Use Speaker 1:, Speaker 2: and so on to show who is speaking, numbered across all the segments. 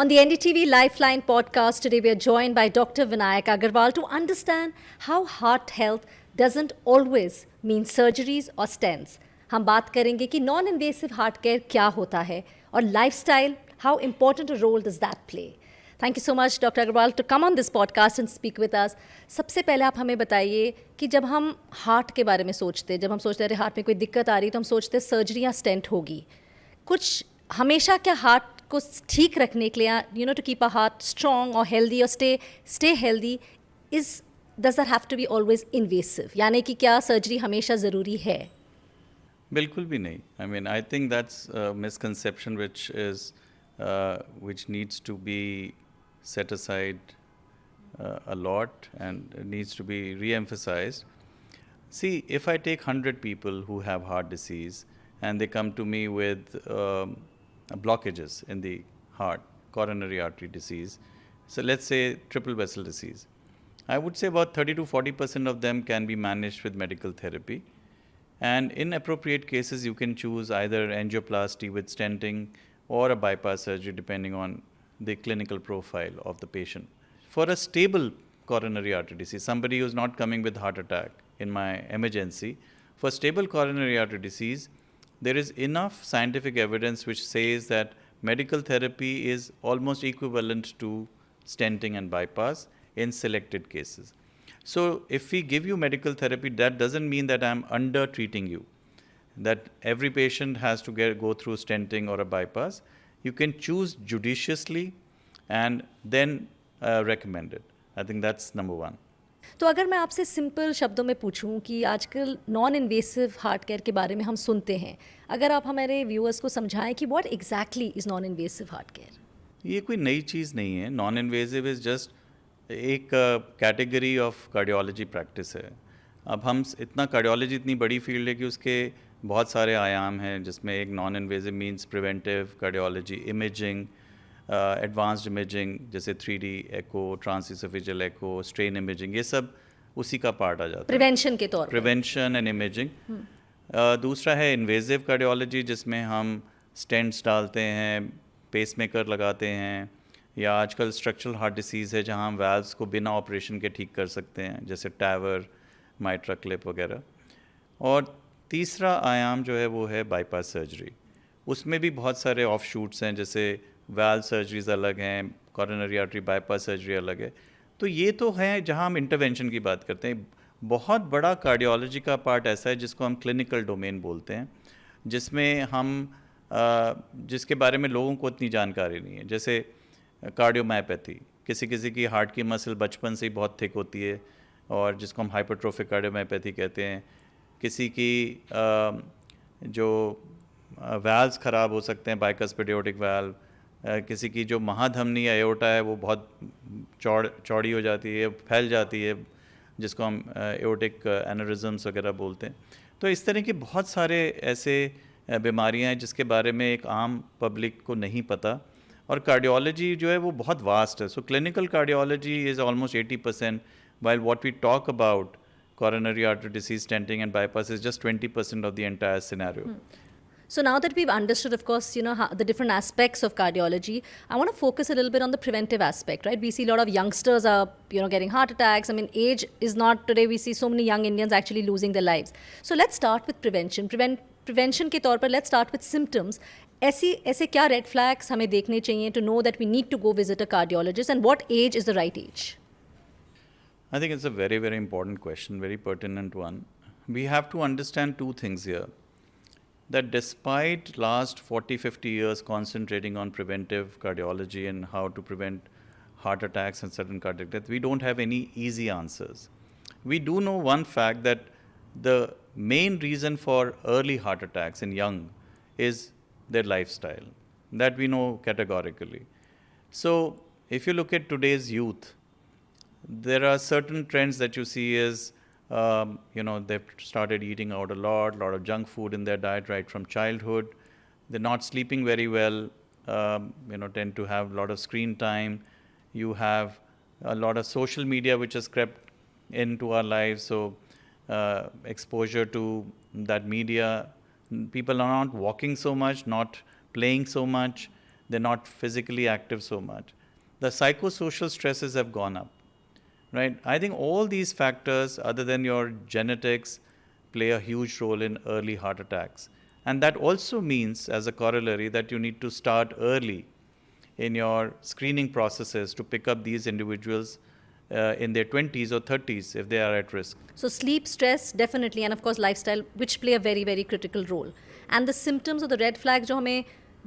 Speaker 1: On the NDTV Lifeline podcast, today we are joined by Dr. Vinayak Agarwal to understand how heart health doesn't always mean surgeries or stents. हम बात करेंगे कि non invasive heart care क्या होता है और lifestyle, how important a role does that play. Thank you so much, Dr. Agarwal, to come on this podcast and speak with us. सबसे पहले आप हमें बताइए कि जब हम हार्ट के बारे में सोचते हैं, जब हम सोचते हैं हार्ट में कोई दिक्कत आ रही है तो हम सोचते हैं सर्जरी या स्टेंट होगी. कुछ हमेशा क्या हार्ट को ठीक रखने के लिए to keep a heart strong और हेल्दी और stay healthy does that have to be always invasive, यानी कि क्या सर्जरी हमेशा ज़रूरी है?
Speaker 2: बिल्कुल भी नहीं. I mean, I think that's a misconception which needs to be set aside a lot and needs to be re-emphasized. See, if I take 100 people who have heart disease and they come to me with blockages in the heart, coronary artery disease, so let's say triple vessel disease, I would say about 30 to 40% of them can be managed with medical therapy. And in appropriate cases, you can choose either angioplasty with stenting or a bypass surgery depending on the clinical profile of the patient. For a stable coronary artery disease, somebody who's not coming with heart attack in my emergency, for stable coronary artery disease, there is enough scientific evidence which says that medical therapy is almost equivalent to stenting and bypass in selected cases. So if we give you medical therapy, that doesn't mean that I'm under treating you, that every patient has to go through stenting or a bypass. You can choose judiciously and then recommend it. I think that's number one.
Speaker 1: तो अगर मैं आपसे simple शब्दों में पूछूं कि आजकल non invasive heart care के बारे में हम सुनते हैं, अगर आप हमारे व्यूअर्स को समझाएं कि what exactly is non invasive heart care.
Speaker 2: ये कोई नई चीज़ नहीं है. नॉन इन्वेसिव इज़ जस्ट एक कैटेगरी ऑफ कार्डियोलॉजी प्रैक्टिस है. अब हम इतना कार्डियोलॉजी इतनी बड़ी फील्ड है कि उसके बहुत सारे आयाम हैं, जिसमें एक non invasive means preventive cardiology, imaging, advanced imaging जैसे 3D एको, ट्रांसइसोफेजियल एको, स्ट्रेन इमेजिंग, ये सब उसी का पार्ट आ जाता है
Speaker 1: प्रिवेंशन के तौर पर.
Speaker 2: Prevention and imaging. दूसरा है इन्वेसिव कार्डियोलॉजी, जिसमें हम स्टेंट्स डालते हैं, पेसमेकर लगाते हैं, या आजकल स्ट्रक्चरल हार्ट डिसीज़ है जहां हम वैल्व्स को बिना ऑपरेशन के ठीक कर सकते हैं, जैसे टावर, माइट्रा क्लिप वगैरह. और तीसरा आयाम जो है वो है बाईपास सर्जरी. उसमें भी बहुत सारे ऑफ शूट्स हैं, जैसे वैल्व सर्जरीज अलग हैं, कोरोनरी आर्टरी बाईपास सर्जरी अलग है. तो ये तो है जहां हम इंटरवेंशन की बात करते हैं. बहुत बड़ा कार्डियोलॉजी का पार्ट ऐसा है जिसको हम क्लिनिकल डोमेन बोलते हैं, जिसमें हम जिसके बारे में लोगों को इतनी जानकारी नहीं है. जैसे कार्डियोमायोपैथी, किसी किसी की हार्ट की मसल बचपन से ही बहुत थिक होती है और जिसको हम हाइपरट्रोफिक कार्डियोमायोपैथी कहते हैं. किसी की जो वैल्व्स ख़राब हो सकते हैं, बाइकस्पिड एओर्टिक वैल्व, किसी की जो महाधमनी या एओर्टा है वो बहुत चौड़ी हो जाती है, फैल जाती है, जिसको हम एओर्टिक एनेरिज्म्स वगैरह बोलते हैं. तो इस तरह के बहुत सारे ऐसे बीमारियां हैं जिसके बारे में एक आम पब्लिक को नहीं पता. और कार्डियोलॉजी जो है वो बहुत वास्ट है. So clinical cardiology is almost 80%, while what we talk about coronary artery disease, stenting and bypass is just 20% of the entire scenario.
Speaker 1: So now that we've understood, of course, how the different aspects of cardiology, I want to focus a little bit on the preventive aspect, right? We see a lot of youngsters are, getting heart attacks. I mean, age is not today. We see so many young Indians actually losing their lives. So let's start with prevention. Prevention के तौर पर let's start with symptoms. ऐसे क्या red flags हमें देखने चाहिए to know that we need to go visit a cardiologist, and what age is the right age?
Speaker 2: I think it's a very, very important question, very pertinent one. We have to understand two things here. That despite last 40-50 years concentrating on preventive cardiology and how to prevent heart attacks and sudden cardiac death, we don't have any easy answers. We do know one fact, that the main reason for early heart attacks in young is their lifestyle. That we know categorically. So if you look at today's youth, there are certain trends that you see is, they've started eating out a lot of junk food in their diet right from childhood. They're not sleeping very well, tend to have a lot of screen time. You have a lot of social media which has crept into our lives. So exposure to that media, people are not walking so much, not playing so much. they're not physically active so much. The psychosocial stresses have gone up, right? I think all these factors, other than your genetics, play a huge role in early heart attacks. And that also means, as a corollary, that you need to start early in your screening processes to pick up these individuals in their 20s or 30s if they are at risk.
Speaker 1: So sleep, stress, definitely, and of course lifestyle, which play a very, very critical role. And the symptoms or the red flags जो हमें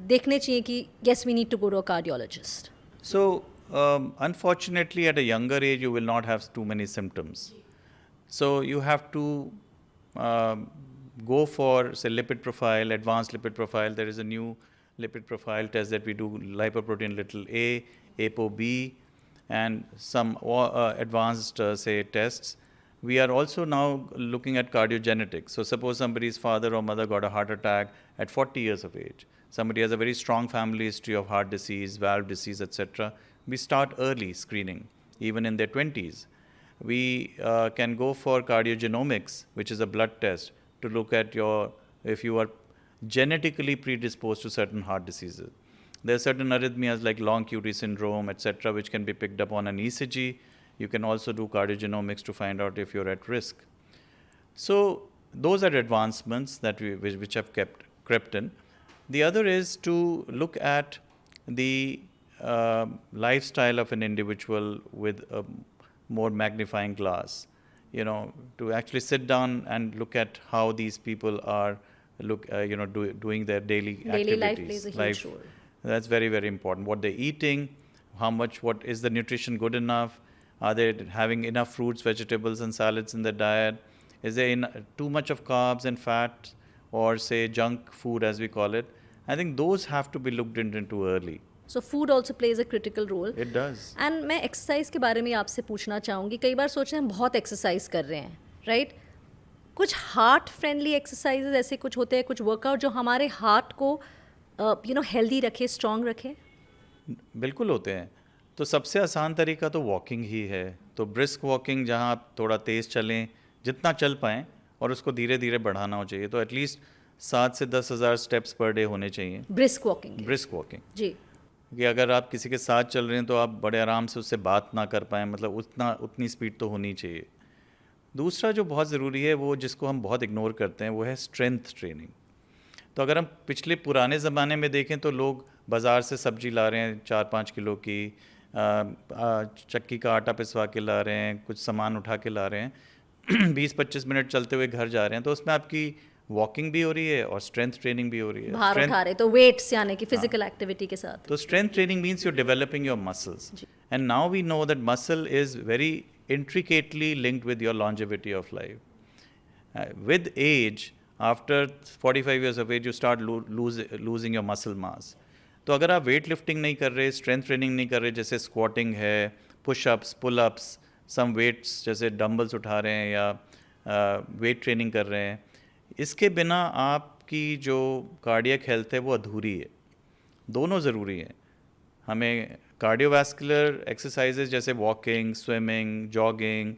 Speaker 1: देखने चाहिए कि yes, we need to go to a cardiologist.
Speaker 2: So, unfortunately, at a younger age, you will not have too many symptoms. So, you have to go for, say, lipid profile, advanced lipid profile. There is a new lipid profile test that we do, lipoprotein little a, ApoB, and some advanced, say, tests. We are also now looking at cardiogenetics. So, suppose somebody's father or mother got a heart attack at 40 years of age. Somebody has a very strong family history of heart disease, valve disease, etc. We start early screening, even in their 20s. We can go for cardiogenomics, which is a blood test, to look at if you are genetically predisposed to certain heart diseases. There are certain arrhythmias like long QT syndrome, etc., which can be picked up on an ECG. You can also do cardiogenomics to find out if you're at risk. So those are advancements that which have crept in. The other is to look at the lifestyle of an individual with a more magnifying glass. To actually sit down and look at how these people are doing their daily activities.
Speaker 1: Life plays a huge role.
Speaker 2: That's very, very important. What they're eating, what is the nutrition good enough? Are they having enough fruits, vegetables, and salads in their diet? Is there too much of carbs and fat, or say junk food as we call it? I think those have to be looked into early.
Speaker 1: So food also plays a critical role.
Speaker 2: It does.
Speaker 1: And मैं exercise के बारे में आपसे पूछना चाहूँगी. कई बार सोच रहे हैं हम बहुत एक्सरसाइज कर रहे हैं, राइट? कुछ हार्ट फ्रेंडली एक्सरसाइजेज ऐसे कुछ होते हैं, कुछ वर्कआउट जो हमारे हार्ट को हेल्दी रखे, स्ट्रॉन्ग रखे?
Speaker 2: बिल्कुल होते हैं. तो सबसे आसान तरीका तो वॉकिंग ही है. तो ब्रिस्क वॉकिंग, जहाँ आप थोड़ा तेज़ चलें, जितना चल पाएँ, और उसको धीरे धीरे बढ़ाना हो चाहिए. तो एटलीस्ट 7 से 10,000 स्टेप्स पर डे होने चाहिए.
Speaker 1: ब्रिस्क वॉकिंग जी.
Speaker 2: कि अगर आप किसी के साथ चल रहे हैं तो आप बड़े आराम से उससे बात ना कर पाएँ, मतलब उतनी स्पीड तो होनी चाहिए. दूसरा जो बहुत ज़रूरी है, वो जिसको हम बहुत इग्नोर करते हैं, वो है स्ट्रेंथ ट्रेनिंग. तो अगर हम पिछले पुराने ज़माने में देखें तो लोग बाज़ार से सब्जी ला रहे हैं 4-5 किलो की, चक्की का आटा पिसवा के ला रहे हैं, कुछ सामान उठा के ला रहे हैं, 20-25 मिनट चलते हुए घर जा रहे हैं, तो उसमें आपकी वॉकिंग भी हो रही है और स्ट्रेंथ ट्रेनिंग भी हो रही है.
Speaker 1: बाहर उठा रहे तो वेट्स यानी कि फिजिकल एक्टिविटी के साथ.
Speaker 2: तो strength training means you developing your muscles, and now we know that muscle is very intricately linked with your longevity of life. With age, after 45 years of age, you start losing your muscle mass. तो अगर आप weight lifting नहीं कर रहे, strength training नहीं कर रहे, जैसे स्क्वाटिंग है, पुशअप्स, पुलअप्स, सम वेट्स जैसे डंबल्स उठा रहे हैं या वेट ट्रेनिंग कर रहे हैं, इसके बिना आपकी जो कार्डियक हेल्थ है वो अधूरी है. दोनों ज़रूरी हैं. हमें कार्डियोवैस्कुलर एक्सरसाइजेज जैसे वॉकिंग, स्विमिंग, जॉगिंग,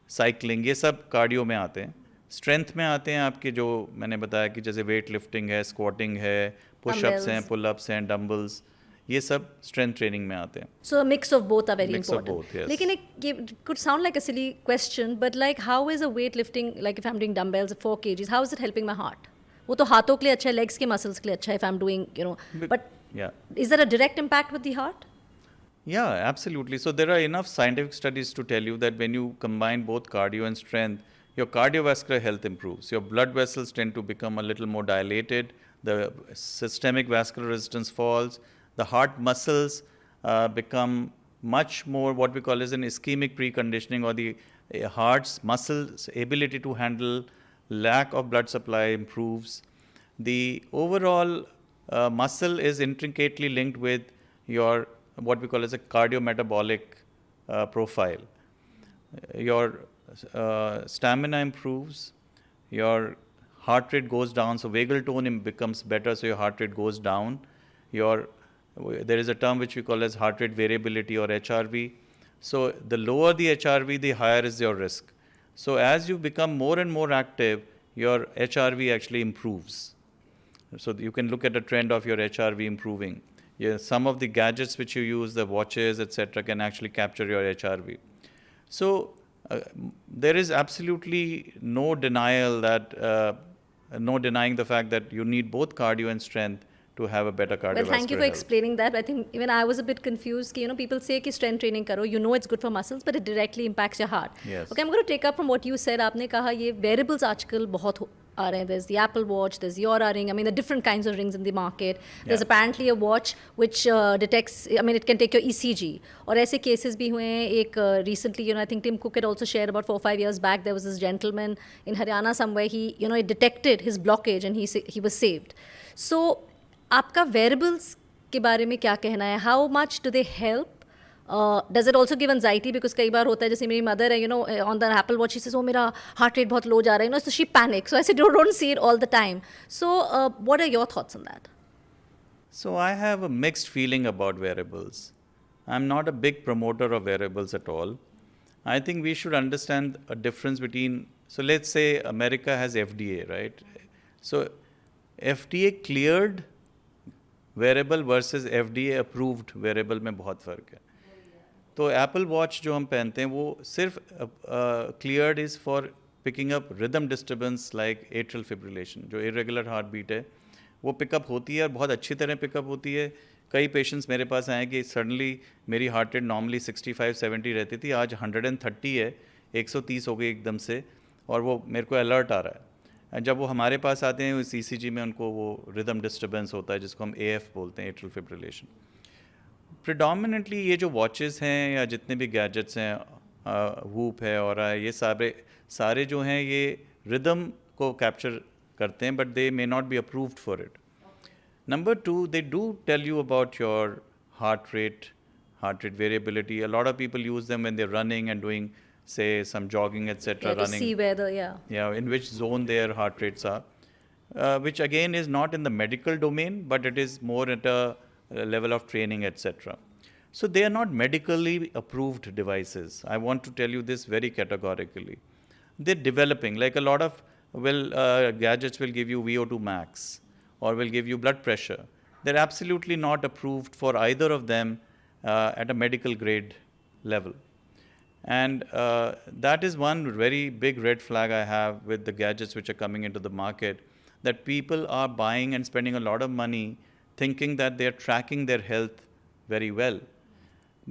Speaker 2: साइकिलिंग, ये सब कार्डियो में आते हैं. स्ट्रेंथ में आते हैं आपके जो मैंने बताया कि जैसे वेट लिफ्टिंग है, स्क्वाटिंग है, पुशअप्स हैं, पुलअप्स हैं, डंबल्स, ये सब स्ट्रेंथ ट्रेनिंग में आते हैं.
Speaker 1: So mix of both are very important. लेकिन ये could sound like a silly question, but like how is a weight lifting, like if I am doing dumbbells 4 kgs, how is it helping my heart? वो तो हाथों के लिए अच्छा है, legs के मसल्स के लिए अच्छा है, if I am doing but is there a direct impact with the heart?
Speaker 2: Yeah, absolutely. So there are enough scientific studies to tell you that when you combine both cardio and strength, your cardiovascular health improves. Your blood vessels tend to become a little more dilated. The systemic vascular resistance falls. The heart muscles become much more what we call as an ischemic preconditioning, or the heart's muscles ability to handle lack of blood supply improves. The overall muscle is intricately linked with your what we call as a cardiometabolic profile. Your stamina improves, your heart rate goes down, so vagal tone becomes better, so your heart rate goes down. There is a term which we call as heart rate variability, or HRV. So the lower the HRV, the higher is your risk. So as you become more and more active, your HRV actually improves. So you can look at a trend of your HRV improving. Yeah, some of the gadgets which you use, the watches, etc., can actually capture your HRV. So there is absolutely no denial that no denying the fact that you need both cardio and strength to have a better
Speaker 1: Well, thank you
Speaker 2: cardiovascular
Speaker 1: for
Speaker 2: health.
Speaker 1: explaining that. I think even I was a bit confused. People say कि strength training करो, you know it's good for muscles, but it directly impacts your heart.
Speaker 2: Yes.
Speaker 1: Okay, I'm going to take up from what you said. आपने कहा ये wearables आजकल बहुत आ रहे हैं. There's the Apple Watch, there's the Oura ring. I mean, the different kinds of rings in the market. There's
Speaker 2: Yeah.
Speaker 1: apparently a watch which detects. I mean, it can take your ECG. और ऐसे cases भी हुए हैं. एक recently, I think Tim Cook had also shared about 4-5 years back. There was this gentleman in Haryana somewhere. He, it detected his blockage and he was saved. So आपका wearables के बारे में क्या कहना है? How much do they help? Does it also give anxiety? Because कई बार होता है, जैसे मेरी मदर है, on the Apple watch she says, oh मेरा हार्ट रेट बहुत लो जा रहा है, so she panic. So I said don't see it all the time. So what are your thoughts on that?
Speaker 2: So I have a mixed feeling about wearables. I'm not a big promoter of wearables at all. I think we should understand a difference between, so let's say America has FDA, right? So FDA cleared wearable versus FDA approved wearable में बहुत फ़र्क है. तो Apple watch जो हम पहनते हैं वो सिर्फ cleared is for picking up rhythm disturbance like atrial fibrillation, जो इरेगुलर हार्ट बीट है वो पिकअप होती है और बहुत अच्छी तरह पिकअप होती है. कई पेशेंट्स मेरे पास आए कि सडनली मेरी हार्ट रेट नॉर्मली 65-70 रहती थी, आज 130 है, 130 हो गई एकदम से, और वो मेरे को अलर्ट आ रहा है. जब वो हमारे पास आते हैं इस ECG में उनको वो रिदम डिस्टर्बेंस होता है जिसको हम AF बोलते हैं, एट्रियल फिब्रिलेशन. प्रिडोमिनेंटली ये जो वॉचेस हैं या जितने भी गैजेट्स हैं, वूप है और ये सारे जो हैं ये रिदम को कैप्चर करते हैं, but they may not be approved for it. Number 2, they do tell you about your heart rate variability. A lot of people use them when they're running and doing, say, some jogging, etc.
Speaker 1: To see whether,
Speaker 2: In which zone their heart rates are, which again is not in the medical domain, but it is more at a level of training, etc. So they are not medically approved devices. I want to tell you this very categorically. They're developing, like a lot of gadgets will give you VO2 max or will give you blood pressure. They're absolutely not approved for either of them at a medical grade level. And that is one very big red flag I have with the gadgets which are coming into the market, that people are buying and spending a lot of money thinking that they're tracking their health very well.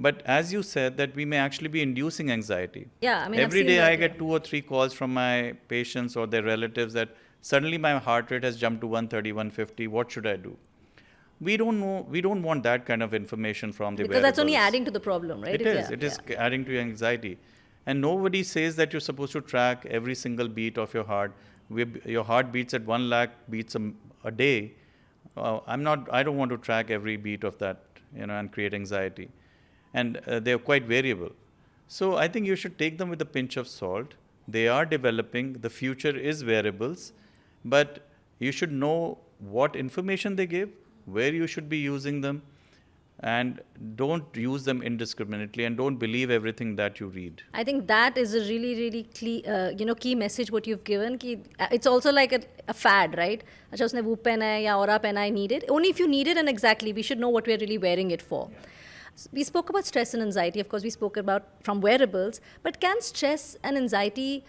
Speaker 2: But as you said, that we may actually be inducing anxiety.
Speaker 1: Yeah, I mean,
Speaker 2: every
Speaker 1: I've seen
Speaker 2: day
Speaker 1: that,
Speaker 2: I get 2 or 3 calls from my patients or their relatives that suddenly my heart rate has jumped to 130, 150. What should I do? We don't know. We don't want that kind of information from the
Speaker 1: because that's only
Speaker 2: wearables.
Speaker 1: adding to the problem, right?
Speaker 2: It is adding to your anxiety. And nobody says that you're supposed to track every single beat of your heart. Your heart beats at 1 lakh beats a day. I don't want to track every beat of that, and create anxiety. And they're quite variable. So I think you should take them with a pinch of salt. They are developing. The future is wearables. But you should know what information they give, where you should be using them, and don't use them indiscriminately, and don't believe everything that you read.
Speaker 1: I think that is a really, really key message what you've given. Ki, it's also like a fad, right? अच्छा उसने वो पहना है या Oura पहना है, need it. Only if you need it, and exactly, we should know what we're really wearing it for. We spoke about stress and anxiety. Of course, we spoke about from wearables. But can stress and anxiety,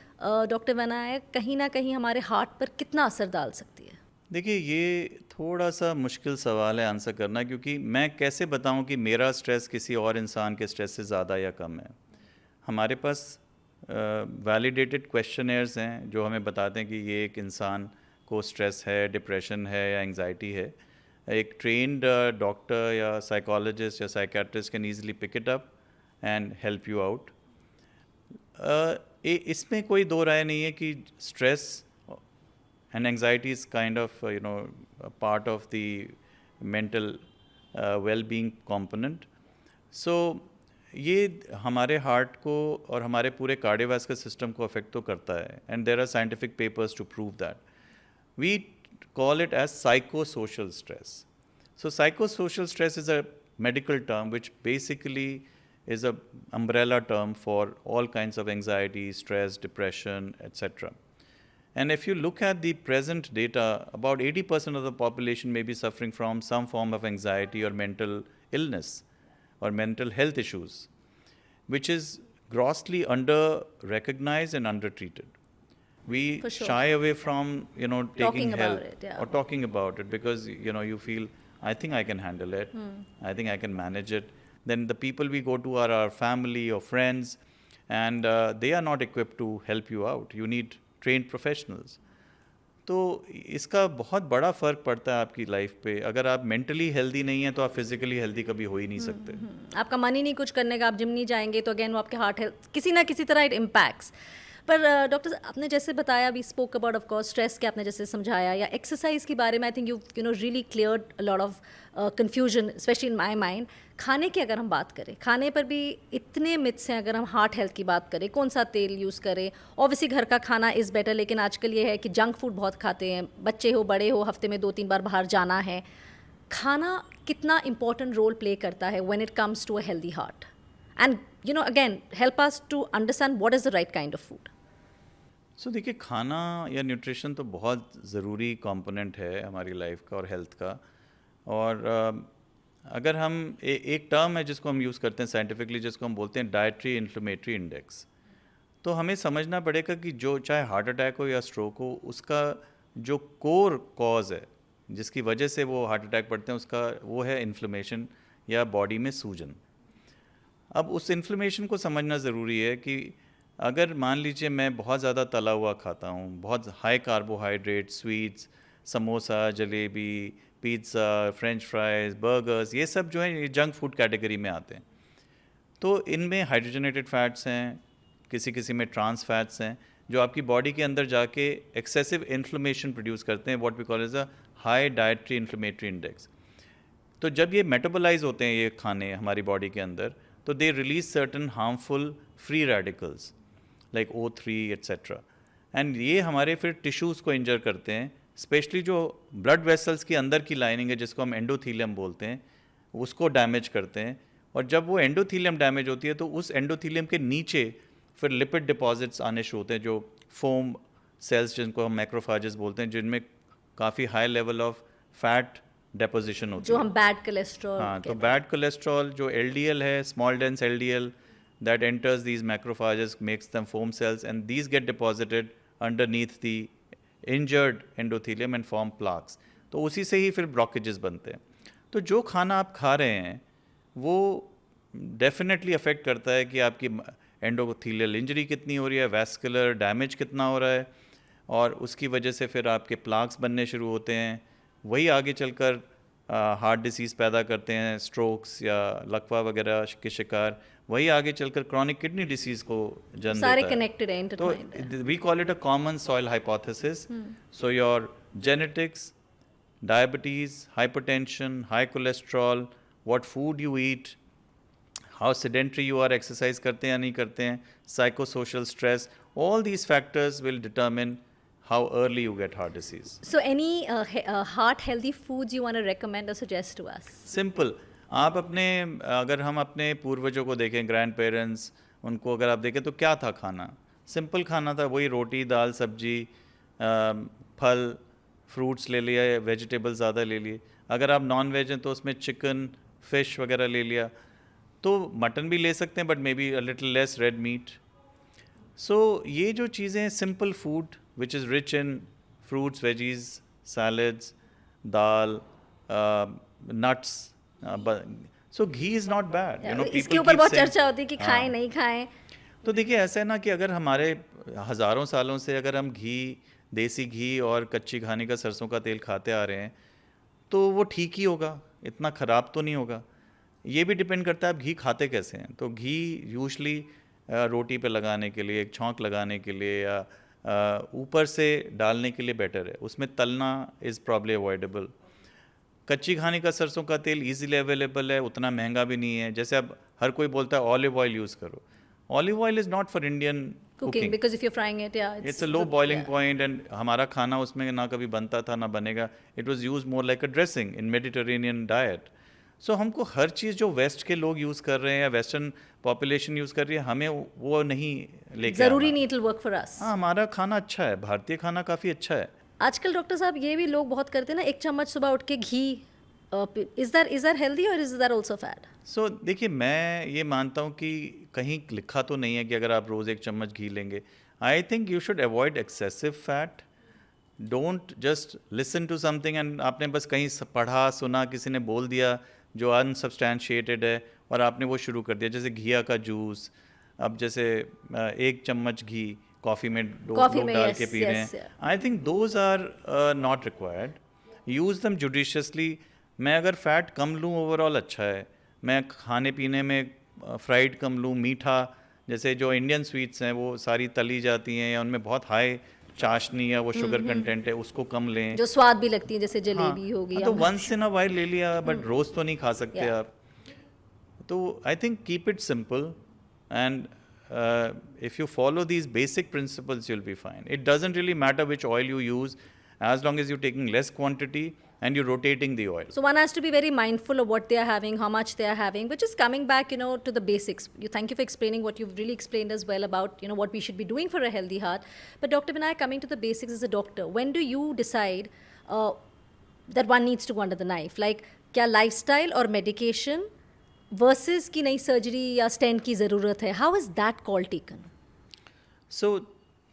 Speaker 1: Dr. Vinayak, कहीं ना कहीं हमारे heart पर कितना असर डाल सकती है?
Speaker 2: देखिए, ये थोड़ा सा मुश्किल सवाल है आंसर करना, क्योंकि मैं कैसे बताऊं कि मेरा स्ट्रेस किसी और इंसान के स्ट्रेस से ज़्यादा या कम है. हमारे पास वैलिडेटेड क्वेश्चनेयर्स हैं जो हमें बताते हैं कि ये एक इंसान को स्ट्रेस है, डिप्रेशन है या एंजाइटी है. एक ट्रेंड डॉक्टर या साइकोलॉजिस्ट या psychiatrist can easily pick it up and help you out. इसमें कोई दो राय नहीं है कि stress and anxiety is kind of a part of the mental well-being component. So ये हमारे हार्ट को और हमारे पूरे कार्डियोवास्कुलर सिस्टम को अफेक्ट तो करता है, and there are scientific papers to prove that. We call it as psychosocial stress. So psychosocial stress is a medical term which basically is a umbrella term for all kinds of anxiety, stress, depression, etc. And if you look at the present data, about 80% of the population may be suffering from some form of anxiety or mental illness or mental health issues, which is grossly under recognized and under treated. We
Speaker 1: For sure.
Speaker 2: shy away from
Speaker 1: Talking
Speaker 2: taking
Speaker 1: about
Speaker 2: help
Speaker 1: it, yeah.
Speaker 2: or talking about it because you feel, I think I can handle it, I think I can manage it. Then the people we go to are our family or friends, and they are not equipped to help you out. You need trained professionals. तो इसका बहुत बड़ा फ़र्क पड़ता है आपकी life पे. अगर आप मेंटली हेल्दी नहीं हैं तो आप फिजिकली हेल्दी कभी हो ही नहीं सकते.
Speaker 1: आपका मन ही नहीं कुछ करने का, आप जिम नहीं जाएंगे तो अगेन वो आपके हार्ट हेल्थ किसी ना किसी तरह इट इम्पैक्ट्स. पर डॉक्टर आपने जैसे बताया, we spoke about of course stress के, आपने जैसे समझाया, या एक्सरसाइज के बारे में, I think you know really cleared a lot of confusion specially in my mind. खाने की अगर हम बात करें, खाने पर भी इतने मिथ्स हैं. अगर हम हार्ट हेल्थ की बात करें, कौन सा तेल यूज़ करें, ऑब्वियसली घर का खाना इज़ बेटर, लेकिन आजकल ये है कि जंक फूड बहुत खाते हैं, बच्चे हो बड़े हो, हफ्ते में 2-3 बार बाहर जाना है. खाना कितना इंपॉर्टेंट रोल प्ले करता है when it comes to a healthy heart, and again help us to understand what is the right kind of food.
Speaker 2: So देखिए, खाना या न्यूट्रिशन तो बहुत ज़रूरी कंपोनेंट है हमारी लाइफ का और हेल्थ का. और अगर हम एक टर्म है जिसको हम यूज़ करते हैं साइंटिफिकली, जिसको हम बोलते हैं डाइटरी इन्फ्लेमेटरी इंडेक्स. तो हमें समझना पड़ेगा कि जो चाहे हार्ट अटैक हो या स्ट्रोक हो, उसका जो कोर कॉज है जिसकी वजह से वो हार्ट अटैक पड़ते हैं, उसका वो है इन्फ्लेमेशन या बॉडी में सूजन. अब उस इन्फ्लेमेशन को समझना ज़रूरी है कि अगर मान लीजिए मैं बहुत ज़्यादा तला हुआ खाता हूँ, बहुत high carbohydrate, sweets, samosa, jalebi, pizza, French fries, burgers, ये सब जो है ये जंक फूड कैटेगरी में आते हैं. तो इनमें हाइड्रोजनेटेड फैट्स हैं, किसी किसी में ट्रांस फैट्स हैं, जो आपकी बॉडी के अंदर जाके एक्सेसिव इन्फ्लेमेशन प्रोड्यूस करते हैं, what we call as a high dietary inflammatory index. तो जब ये मेटाबोलाइज होते हैं ये खाने हमारी बॉडी के अंदर, तो they release certain harmful free radicals like O3 etcetera. And ये हमारे फिर टिश्यूज़ को इंजर करते हैं, स्पेशली जो ब्लड वेसल्स की अंदर की लाइनिंग है जिसको हम एंडोथीलियम बोलते हैं, उसको डैमेज करते हैं. और जब वो एंडोथीलियम डैमेज होती है तो उस एंडोथीलियम के नीचे फिर लिपिड डिपॉजिट्स आने शुरू होते हैं, जो फोम सेल्स जिनको हम मैक्रोफाजेस बोलते हैं, जिनमें काफ़ी high level of fat deposition होती है,
Speaker 1: जो हम बैड कोलेस्ट्रॉल.
Speaker 2: हाँ, तो बैड कोलेस्ट्रॉल जो LDL है, small dense LDL, that enters these macrophages, makes them foam cells, and these get deposited underneath the injured endothelium and form plaques. तो उसी से ही फिर blockages बनते हैं. तो जो खाना आप खा रहे हैं वो डेफिनेटली अफेक्ट करता है कि आपकी एंडोथीलियल इंजरी कितनी हो रही है, वैस्कुलर डैमेज कितना हो रहा है, और उसकी वजह से फिर आपके प्लाक्स बनने शुरू होते हैं. वही आगे चलकर हार्ट डिसीज़ पैदा करते हैं, स्ट्रोक्स या लकवा वगैरह के शिकार. वही आगे चलकर क्रॉनिक किडनी डिसीज़ को जन्म
Speaker 1: सारे
Speaker 2: देता है.
Speaker 1: कनेक्टेड हैं,
Speaker 2: तो
Speaker 1: इंटरट्वाइंड है.
Speaker 2: We call it a common soil hypothesis. So your genetics, diabetes, hypertension, high cholesterol, what food you eat, how sedentary you are, exercise करते हैं या नहीं करते हैं, psychosocial stress, all these factors will determine how early you get heart disease.
Speaker 1: So any heart healthy foods you want to recommend or suggest to us?
Speaker 2: Simple. आप अपने, अगर हम अपने पूर्वजों को देखें, ग्रैंड पेरेंट्स, उनको अगर आप देखें तो क्या था खाना? सिंपल खाना था, वही रोटी, दाल, सब्जी, फल, फ्रूट्स ले लिया, वेजिटेबल्स ज़्यादा ले लिए. अगर आप नॉन वेज हैं तो उसमें चिकन, फिश वगैरह ले लिया. तो मटन भी ले सकते हैं, but may be a little less red meat. So ये जो चीज़ें, simple food which is rich in fruits, veggies, salads, dal, nuts. So ghee is not bad.
Speaker 1: इसके ऊपर बहुत चर्चा होती है कि खाएं नहीं खाएं.
Speaker 2: तो देखिए ऐसा है ना कि अगर हमारे हज़ारों सालों से अगर हम घी, देसी घी और कच्ची घानी का सरसों का तेल खाते आ रहे हैं तो वो ठीक ही होगा, इतना ख़राब तो नहीं होगा. ये भी डिपेंड करता है आप घी खाते कैसे हैं. तो घी यूजली रोटी पे लगाने के लिए, एक छौंक लगाने के लिए या ऊपर से डालने के लिए बेटर है. उसमें तलना इज़ प्रॉब्ली अवॉइडेबल. कच्ची घानी का सरसों का तेल इजीली अवेलेबल है, उतना महंगा भी नहीं है. जैसे अब हर कोई बोलता है ऑलिव ऑयल यूज़ करो. Olive oil is not for Indian cooking,
Speaker 1: because if you're frying it, yeah,
Speaker 2: it's a low boiling point. And हमारा खाना उसमें ना कभी बनता था ना बनेगा. It was used more like a dressing in Mediterranean diet. So हमको हर चीज़ जो वेस्ट के लोग यूज़ कर रहे हैं या वेस्टर्न पॉपुलेशन यूज़ कर रही है, हमें वो नहीं लेके
Speaker 1: जरूरी
Speaker 2: आना।
Speaker 1: नहीं it will work for us.
Speaker 2: हाँ, हमारा खाना अच्छा है, भारतीय खाना काफ़ी अच्छा है।
Speaker 1: आजकल डॉक्टर साहब ये भी लोग बहुत करते हैं ना, 1 चम्मच सुबह उठ के घी, इज दैट हेल्दी और इज दैट आल्सो फैट?
Speaker 2: सो देखिए, मैं ये मानता हूँ कि कहीं लिखा तो नहीं है कि अगर आप रोज़ 1 चम्मच घी लेंगे। I think you should avoid excessive fat. Don't just listen to something and आपने बस कहीं पढ़ा सुना, किसी ने बोल दिया जो अनसब्सटैंशिएटेड है और आपने वो शुरू कर दिया। जैसे घिया का जूस, अब जैसे 1 चम्मच घी कॉफ़ी में
Speaker 1: कॉफी
Speaker 2: लोग
Speaker 1: में,
Speaker 2: डाल
Speaker 1: yes,
Speaker 2: के पी रहे
Speaker 1: yes,
Speaker 2: हैं।
Speaker 1: yeah.
Speaker 2: I think those are not required. Use them judiciously. मैं अगर फ़ैट कम लूँ ओवरऑल अच्छा है। मैं खाने पीने में फ्राइड कम लूँ, मीठा जैसे जो इंडियन स्वीट्स हैं वो सारी तली जाती हैं या उनमें बहुत हाई चाशनी या वो शुगर कंटेंट है, उसको कम लें।
Speaker 1: जो स्वाद भी लगती है, जैसे
Speaker 2: हाँ,
Speaker 1: जलेबी हो गई,
Speaker 2: हाँ, तो वंस इन अ वाइल ले लिया, बट रोज़ तो नहीं खा सकते
Speaker 1: Yeah.
Speaker 2: आप। तो I think keep it simple and if you follow these basic principles, you'll be fine. It doesn't really matter which oil you use, as long as you're taking less quantity and you're rotating the oil.
Speaker 1: So one has to be very mindful of what they are having, how much they are having, which is coming back, to the basics. Thank you for explaining what you've really explained as well about, what we should be doing for a healthy heart. But Dr. Vinayak, coming to the basics as a doctor, when do you decide that one needs to go under the knife? Like, क्या lifestyle or medication versus कि नहीं surgery या stent की ज़रूरत है? How is that call taken?
Speaker 2: So,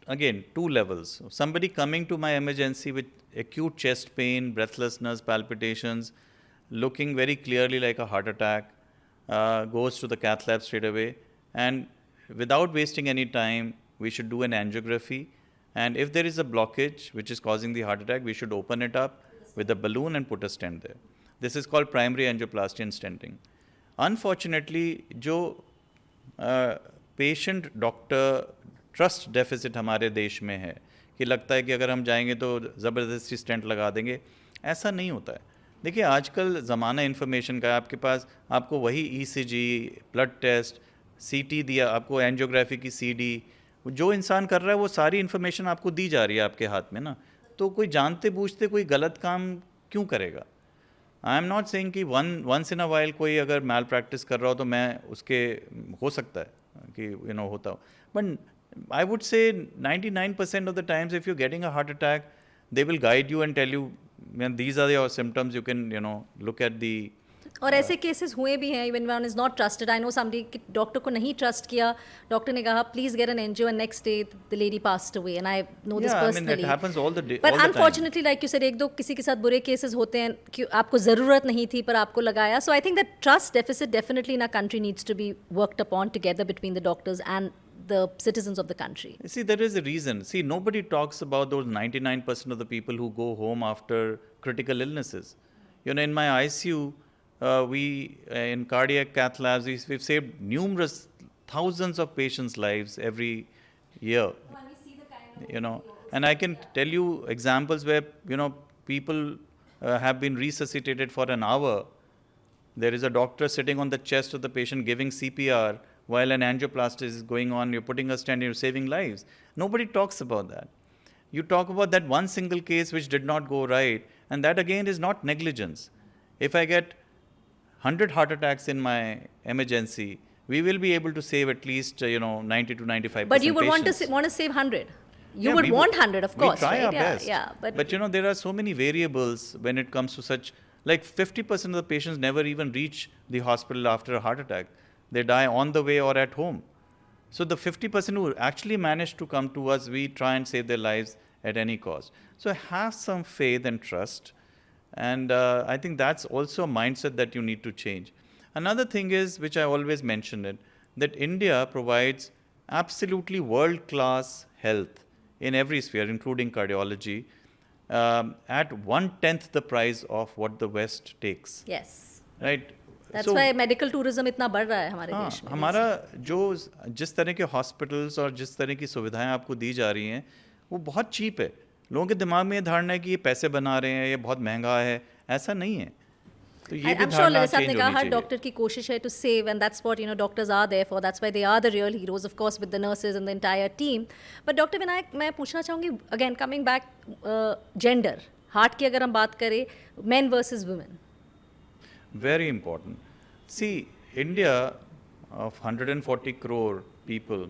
Speaker 2: again, two levels. Somebody coming to my emergency with acute chest pain, breathlessness, palpitations, looking very clearly like a heart attack, goes to the cath lab straight away. And without wasting any time, we should do an angiography. And if there is a blockage which is causing the heart attack, we should open it up with a balloon and put a stent there. This is called primary angioplasty and stenting. Unfortunately, जो patient doctor trust deficit हमारे देश में है कि लगता है कि अगर हम जाएंगे तो ज़बरदस्ती स्टेंट लगा देंगे। ऐसा नहीं होता है। देखिए, आजकल ज़माना इन्फॉर्मेशन का है। आपके पास आपको वही ईसीजी, ब्लड टेस्ट, सीटी दिया, आपको एंजियोग्राफी की सीडी, जो इंसान कर रहा है वो सारी इन्फॉर्मेशन आपको दी जा रही है आपके हाथ में ना। तो कोई जानते बूझते कोई गलत काम क्यों करेगा? आई एम नॉट सेइंग कि वंस इन अ वाइल कोई अगर मैल प्रैक्टिस कर रहा हो तो मैं उसके हो सकता है कि होता हो, but I would say 99% of the times if you're getting a heart attack, they will guide you and tell you, man, these are your symptoms. You can, look at the...
Speaker 1: और ऐसे केसेस हुए भी हैं, even one is not trusted. I know somebody कि doctor को नहीं trust किया, doctor ने कहा please get an angio, and next day the lady passed away, and I know this personally.
Speaker 2: it happens all the day.
Speaker 1: But unfortunately like you said, एक दो किसी के साथ बुरे केसेस होते हैं कि आपको ज़रूरत नहीं थी पर आपको लगाया। So I think that trust deficit definitely in a country needs to be worked upon together between the doctors and the citizens of the country.
Speaker 2: See, there is a reason. See, nobody talks about those 99% of the people who go home after critical illnesses. In my ICU, in cardiac cath labs, we've saved numerous thousands of patients' lives every year. And I can tell you examples where, people have been resuscitated for an hour. There is a doctor sitting on the chest of the patient giving CPR while an angioplasty is going on. You're putting a stent, you're saving lives. Nobody talks about that. You talk about that one single case which did not go right, and that again is not negligence. If I get 100 heart attacks in my emergency, we will be able to save at least 90 to 95%.
Speaker 1: But you would want to save 100. You would want 100, of course.
Speaker 2: We try
Speaker 1: right?
Speaker 2: our best.
Speaker 1: Yeah,
Speaker 2: but there are so many variables when it comes to such. Like 50% of the patients never even reach the hospital after a heart attack. They die on the way or at home. So the 50% who actually manage to come to us, we try and save their lives at any cost. So have some faith and trust. And I think that's also a mindset that you need to change. Another thing is, which I always mention it, that India provides absolutely world-class health in every sphere, including cardiology, at 1/10 the price of what the West takes.
Speaker 1: Yes.
Speaker 2: Right?
Speaker 1: That's why medical tourism इतना बढ़ रहा है हमारे देश में।
Speaker 2: हमारा जिस तरह के हॉस्पिटल्स और जिस तरह की सुविधाएं आपको दी जा रही हैं वो बहुत चीप है। लोगों के दिमाग में ये धारणा है कि ये पैसे बना रहे हैं, ये बहुत महंगा है। ऐसा नहीं है। तो ये भी धारणा चेंज होनी चाहिए।
Speaker 1: हर डॉक्टर की कोशिश है to save, and that's what doctors are there for, that's why they are the real heroes, of course with the nurses and the entire team. But doctor Vinayak, मैं पूछना चाहूँगी again coming back, gender heart की अगर हम बात करें, men versus women.
Speaker 2: Very important. See, India of 140 crore people,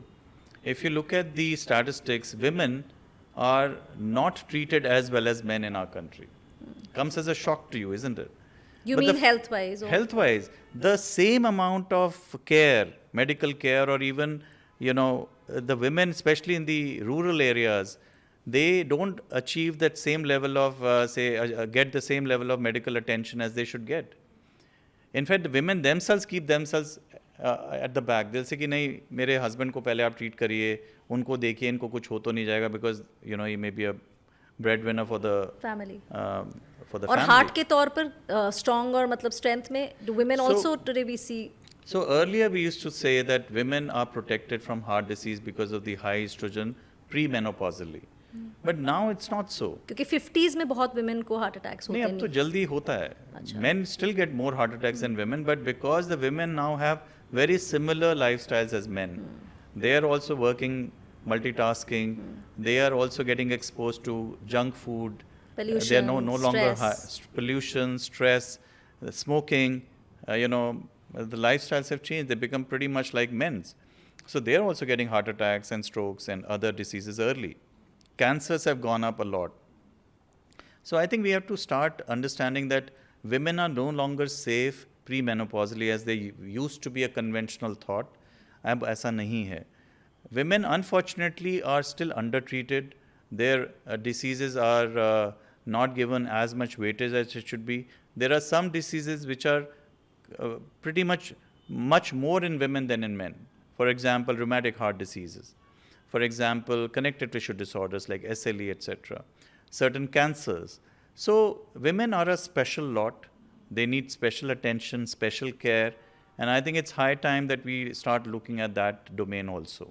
Speaker 2: if you look at the statistics, women are not treated as well as men in our country. Comes as a shock to you, isn't it?
Speaker 1: You
Speaker 2: But the
Speaker 1: mean health-wise? Or
Speaker 2: health-wise, the same amount of care, medical care, or even, the women, especially in the rural areas, they don't achieve that same level of, get the same level of medical attention as they should get. In fact, the women themselves keep themselves at the back. They'll say कि नहीं, मेरे husband को पहले आप treat करिए, उनको देखिए, इनको कुछ हो तो नहीं जाएगा, because he may be a breadwinner for the
Speaker 1: family.
Speaker 2: For the
Speaker 1: और
Speaker 2: family.
Speaker 1: heart के तौर पर strong और मतलब strength में do women
Speaker 2: So-
Speaker 1: also today we see?
Speaker 2: So earlier we used to say that women are protected from heart disease because of the high estrogen premenopausally. But now it's not so.
Speaker 1: क्योंकि 50s में बहुत women को heart attacks होते
Speaker 2: नहीं, अब तो
Speaker 1: हैं.
Speaker 2: जल्दी होता है.
Speaker 1: अच्छा.
Speaker 2: Men still get more heart attacks than women, but because the women now have very similar lifestyles as men, they are also working, multitasking, they are also getting exposed to junk food. They are no
Speaker 1: Pollution,
Speaker 2: longer
Speaker 1: stress.
Speaker 2: pollution, stress, smoking. The lifestyles have changed. They become pretty much like men's. So they are also getting heart attacks and strokes and other diseases early. Cancers have gone up a lot. So I think we have to start understanding that women are no longer safe premenopausally as they used to be a conventional thought. अब ऐसा नहीं है. Women unfortunately are still undertreated. Their diseases are not given as much weightage as it should be. There are some diseases which are pretty much more in women than in men. For example, rheumatic heart diseases. For example, connective tissue disorders like SLE, etc. Certain cancers. So women are a special lot. They need special attention, special care. And I think it's high time that we start looking at that domain also.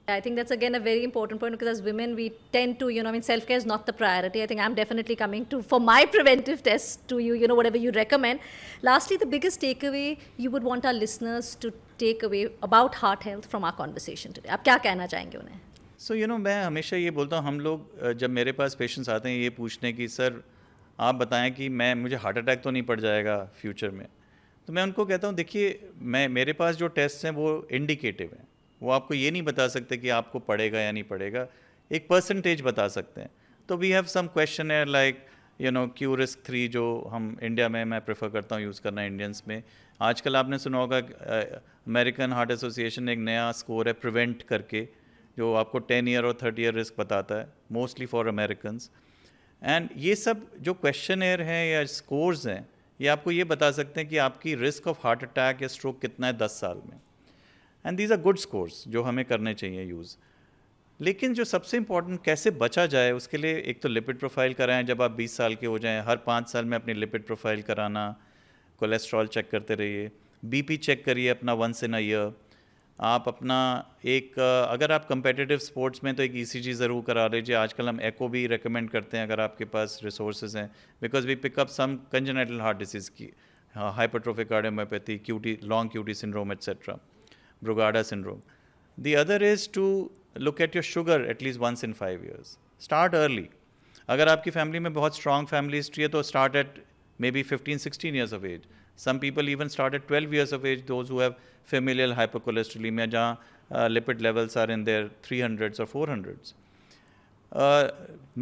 Speaker 1: I think that's again a very important point because as women we tend to, self-care is not the priority. I think I'm definitely coming to, for my preventive tests to you, whatever you recommend. Lastly, the biggest takeaway you would want our listeners to take away about heart health from our conversation today. आप क्या कहना चाहेंगे उन्हें?
Speaker 2: So, मैं हमेशा ये बोलता हूँ, हम लोग जब मेरे पास पेशेंट्स आते हैं ये पूछने की सर आप बताएं कि मुझे हार्ट अटैक तो नहीं पड़ जाएगा फ्यूचर में, तो मैं उनको कहता हूँ देखिए मेरे पास जो टेस्ट हैं वो इंडिकेटिव हैं, वो आपको ये नहीं बता सकते कि आपको पड़ेगा या नहीं पड़ेगा, एक परसेंटेज बता सकते हैं. तो we have some questionnaire like Q risk 3 जो हम इंडिया में मैं प्रेफर करता हूँ यूज़ करना इंडियंस में. आजकल आपने सुना होगा अमेरिकन हार्ट एसोसिएशन ने एक नया स्कोर है प्रिवेंट करके जो आपको 10 ईयर और 30 ईयर रिस्क बताता है, मोस्टली फॉर अमेरिकन्स. एंड ये सब जो क्वेश्चनर हैं या स्कोर्स हैं ये आपको ये बता सकते हैं कि आपकी रिस्क ऑफ हार्ट अटैक या स्ट्रोक कितना है 10 साल में. And these are good scores जो हमें करने चाहिए यूज़. लेकिन जो सबसे इम्पॉर्टेंट कैसे बचा जाए उसके लिए एक तो लिपिड प्रोफाइल कराएं जब आप 20 साल के हो जाएं, हर 5 साल में अपनी लिपिड प्रोफाइल कराना, कोलेस्ट्रॉल चेक करते रहिए, बीपी चेक करिए अपना वंस इन अ ईयर. आप अपना एक अगर आप कंपेटिटिव स्पोर्ट्स में तो एक ईसीजी ज़रूर करा लीजिए. आजकल हम एको भी रेकमेंड करते हैं अगर आपके पास रिसोर्सेज हैं, because we pick up some congenital heart disease की, hypertrophic cardiomyopathy, QT, long QT syndrome etcetera, Brugada syndrome. The other is to look at your sugar at least once in 5 years. Start early. अगर आपकी family में बहुत strong family history है तो start at maybe 15-16 years of age. Some people even start at 12 years of age, those who have familial hypercholesterolemia जहाँ lipid levels are in their 300s or 400s.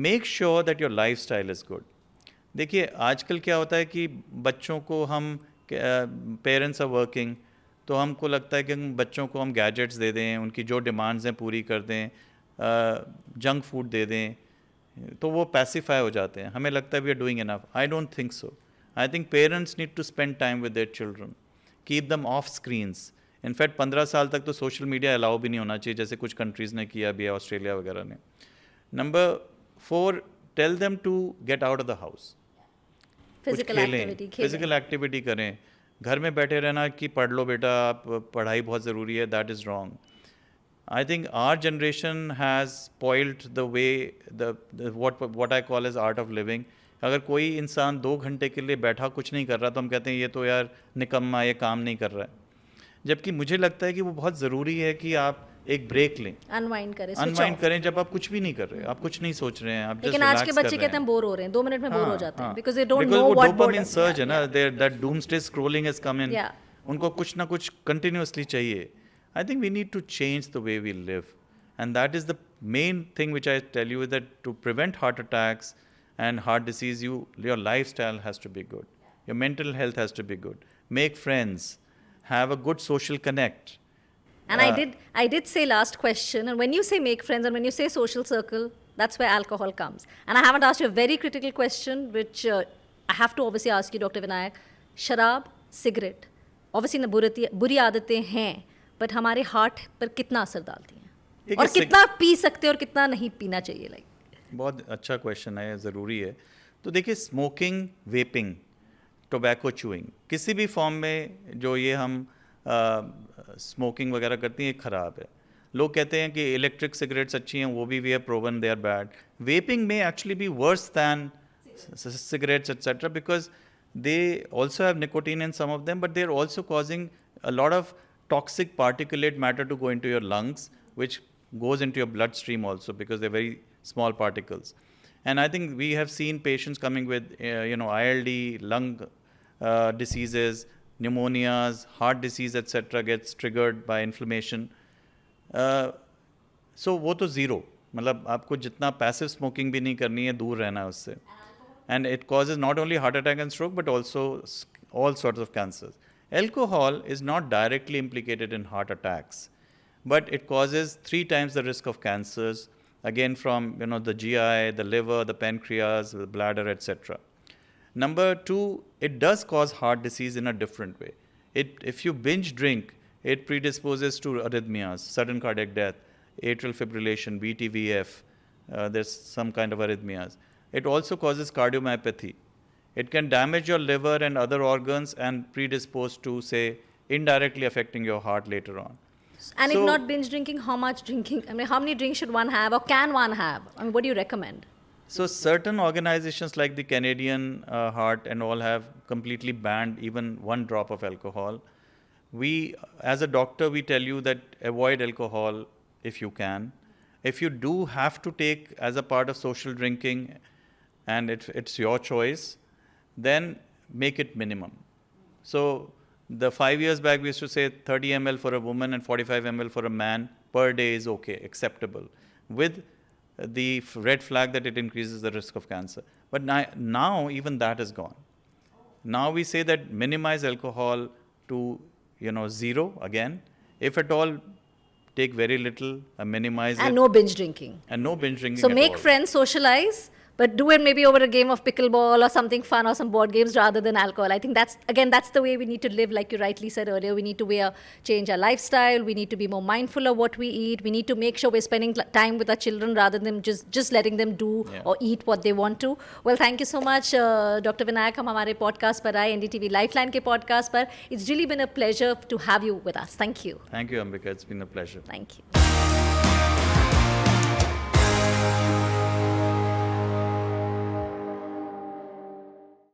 Speaker 2: Make sure that your lifestyle is good. देखिए आजकल क्या होता है कि बच्चों को हम पेरेंट्स आर वर्किंग तो हमको लगता है कि बच्चों को हम गैजेट्स दे दें, उनकी जो डिमांड्स हैं पूरी कर दें, जंक फूड दे दें तो वो पैसिफाई हो जाते हैं. हमें लगता है we are doing enough. I don't think so. I think parents need to spend time with their children, keep them off screens. In fact 15 साल तक तो सोशल मीडिया अलाउ भी नहीं होना चाहिए जैसे कुछ कंट्रीज़ ने किया भी है, ऑस्ट्रेलिया वगैरह ने. Number 4, tell them to get out of the house. Physical activity करें. घर में बैठे रहना कि पढ़ लो बेटा आप, पढ़ाई बहुत ज़रूरी है, that is wrong. I think our generation has spoiled the way what I call as art of living. अगर कोई इंसान 2 घंटे के लिए बैठा कुछ नहीं कर रहा तो हम कहते हैं ये तो यार निकम्मा, ये काम नहीं कर रहा है. जबकि मुझे लगता है कि वो बहुत ज़रूरी है कि आप एक ब्रेक लें,
Speaker 1: अनवाइंड करें, switch
Speaker 2: अनवाइंड
Speaker 1: off.
Speaker 2: करें जब आप कुछ भी नहीं कर रहे, आप कुछ नहीं सोच रहे हैं, आप
Speaker 1: लेकिन
Speaker 2: just
Speaker 1: आज के
Speaker 2: relax कर
Speaker 1: बच्चे
Speaker 2: रहे
Speaker 1: कहते हैं बोर हो रहे हैं, 2 मिनट में बोर हो जाते हैं, because they don't
Speaker 2: Because
Speaker 1: know
Speaker 2: वो
Speaker 1: what
Speaker 2: dopamine
Speaker 1: boredom.
Speaker 2: surge है ना, that doomsday scrolling has come in.
Speaker 1: Yeah.
Speaker 2: उनको कुछ ना कुछ continuously चाहिए. I think we need to change the way we live, and that is the main thing which I tell you, is that to prevent heart attacks and heart disease, your lifestyle has to be good, your mental health has to be good. Make friends, have a good social connect.
Speaker 1: And I did say last question, and when you say make friends and when you say social circle, that's where alcohol comes. And I haven't asked you a very critical question, which I have to obviously ask you, Dr. Vinayak. शराब, cigarette, obviously ना बुरी आदतें हैं, but हमारे heart पर कितना असर डालती हैं? और कितना पी सकते हैं और कितना नहीं पीना चाहिए?
Speaker 2: बहुत अच्छा क्वेश्चन है, ज़रूरी है. तो देखिए, स्मोकिंग, वेपिंग, टोबैको चूइंग, किसी भी फॉर्म में जो ये हम स्मोकिंग वगैरह करती हैं, ख़राब है. लोग कहते हैं कि इलेक्ट्रिक सिगरेट्स अच्छी हैं, वो भी we have proven they are bad. Vaping में actually be worse than cigarettes, etc., because they also have nicotine in some of them, but they're also causing a lot of toxic particulate matter to go into your lungs, which goes into your bloodstream also, because they're very small particles. And I think we have seen patients coming with, ILD, lung diseases, pneumonias, heart disease, etc., gets triggered by inflammation. So वो तो zero, मतलब आपको जितना passive smoking भी नहीं करनी है, दूर रहना है उससे. And it causes not only heart attack and stroke, but also all sorts of cancers. Alcohol is not directly implicated in heart attacks, but it causes 3 times the risk of cancers, again from the GI, the liver, the pancreas, the bladder, etc. Number 2, it does cause heart disease in a different way. If you binge drink, it predisposes to arrhythmias, sudden cardiac death, atrial fibrillation, VTVF, there's some kind of arrhythmias. It also causes cardiomyopathy. It can damage your liver and other organs and predispose to, say, indirectly affecting your heart later on.
Speaker 1: And if not binge drinking, how much drinking? I mean, how many drinks should one have, or can one have? I mean, what do you recommend?
Speaker 2: So certain organizations like the Canadian Heart and all have completely banned even 1 drop of alcohol. We, as a doctor, we tell you that avoid alcohol if you can. If you do have to take as a part of social drinking, and it's your choice, then make it minimum. So the 5 years back, we used to say 30 ml for a woman and 45 ml for a man per day is okay, acceptable, with the red flag that it increases the risk of cancer. But now even that is gone. Now we say that minimize alcohol to 0 again. If at all, take very little, minimize it.
Speaker 1: And no binge drinking.
Speaker 2: And no binge drinking
Speaker 1: So
Speaker 2: at
Speaker 1: make
Speaker 2: all.
Speaker 1: friends, socialize, but do it maybe over a game of pickleball or something fun or some board games rather than alcohol. I think that's the way we need to live. Like you rightly said earlier, we need to change our lifestyle. We need to be more mindful of what we eat. We need to make sure we're spending time with our children rather than just letting them do or eat what they want to. Well, thank you so much, Dr. Vinayak. हम हमारे podcast पर आए, NDTV Lifeline के podcast पर. It's really been a pleasure to have you with us. Thank you.
Speaker 2: Thank you, Ambika. It's been a pleasure.
Speaker 1: Thank you.